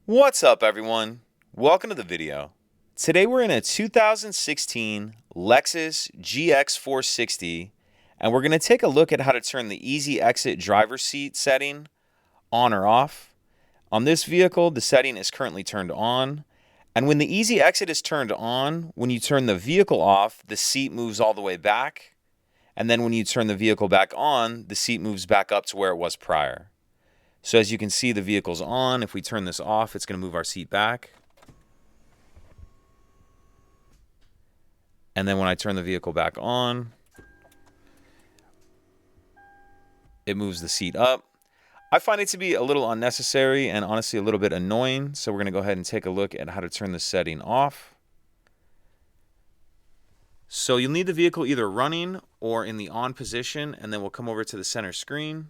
What's up, everyone? Welcome to the video. Today we're in a 2016 Lexus GX460 and we're going to take a look at how to turn the easy exit driver's seat setting on or off. On this vehicle, the setting is currently turned on, and when the easy exit is turned on, when you turn the vehicle off, the seat moves all the way back, and then when you turn the vehicle back on, the seat moves back up to where it was prior. So as you can see, the vehicle's on. If we turn this off, it's going to move our seat back. And then when I turn the vehicle back on, it moves the seat up. I find it to be a little unnecessary and honestly a little bit annoying. So we're going to go ahead and take a look at how to turn the setting off. So you'll need the vehicle either running or in the on position, and then we'll come over to the center screen.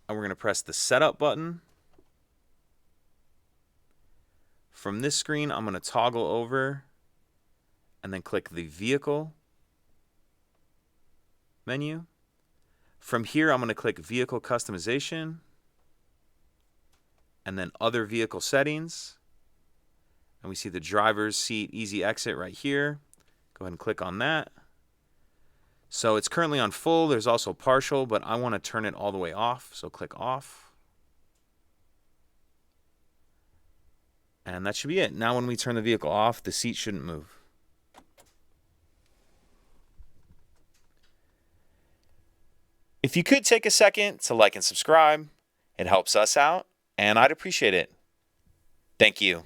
And we're going to press the setup button. From this screen, I'm going to toggle over and then click the vehicle menu. From here, I'm going to click vehicle customization and then other vehicle settings. And we see the driver's seat easy exit right here. Go ahead and click on that. So it's currently on full. There's also partial, but I want to turn it all the way off. So click off. And that should be it. Now when we turn the vehicle off, the seat shouldn't move. If you could take a second to like and subscribe, it helps us out, and I'd appreciate it. Thank you.